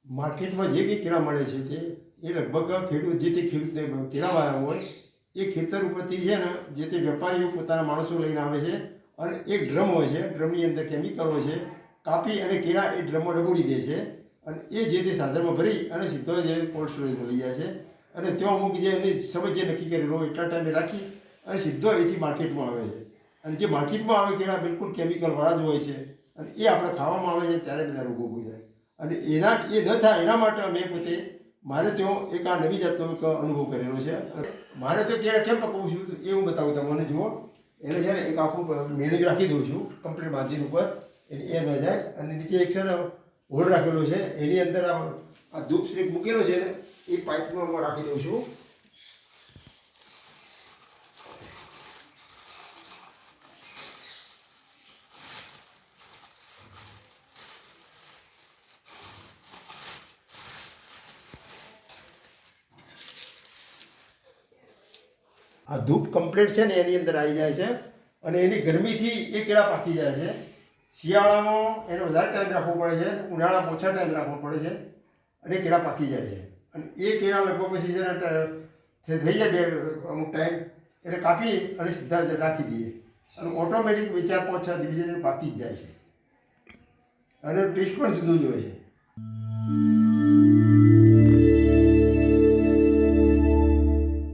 માર્કેટમાં જે કંઈ કેળા મળે છે તે એ લગભગ ખેડૂત જે તે ખેડૂતને કેળા વાવ્યા હોય એ ખેતર ઉપરથી છે ને જે તે વેપારીઓ પોતાના માણસો લઈને આવે છે અને એક ડ્રમ હોય છે, ડ્રમની અંદર કેમિકલ હોય છે, કાપી અને કેળા એ ડ્રમમાં ડબોડી દે છે અને એ જે તે સાધનમાં ભરી અને સીધો જે કોલ્ડ સ્ટોરેજમાં લઈ જાય છે અને ત્યાં અમુક જે એની સમય જે નક્કી કરેલો એટલા ટાઈમે રાખી અને સીધો અહીંથી માર્કેટમાં આવે છે અને જે માર્કેટમાં આવે કેળા બિલકુલ કેમિકલવાળા જ હોય છે અને એ આપણે ખાવામાં આવે છે ત્યારે બધા રોગો ઊભી થાય અને એ ન થાય એના માટે અમે પોતે મારે ત્યાં એક આ નવી જાતનો એક અનુભવ કરેલો છે. મારે તો કેળા કેમ પકવું છું એ હું બતાવું તમને જુઓ. એને છે ને એક આખું મેળવી રાખી દઉં છું કમ્પ્લીટ બાંધીને ઉપર એટલે એ ન જાય અને નીચે એક છે ને હોલ રાખેલો છે એની અંદર આ ધૂપ સ્ટ્રીપ મૂકેલો છે ને એ પાઇપમાં હું રાખી દઉં છું. આ ધૂપ કમ્પ્લીટ છે ને એની અંદર આવી જાય છે અને એની ગરમીથી એ કેળા પાકી જાય છે. શિયાળામાં એને વધારે ટાઈમ રાખવો પડે છે, ઉનાળામાં ઓછા ટાઈમ રાખવો પડે છે અને કેળા પાકી જાય છે અને એ કેળા લગભગ પછી છે ને થઈ જાય અમુક ટાઈમ એને કાપી અને સીધા રાખી દઈએ અને ઓટોમેટિક 4-5-6 દિવસે પાકી જ જાય છે અને ટેસ્ટ પણ જુદો જ હોય છે.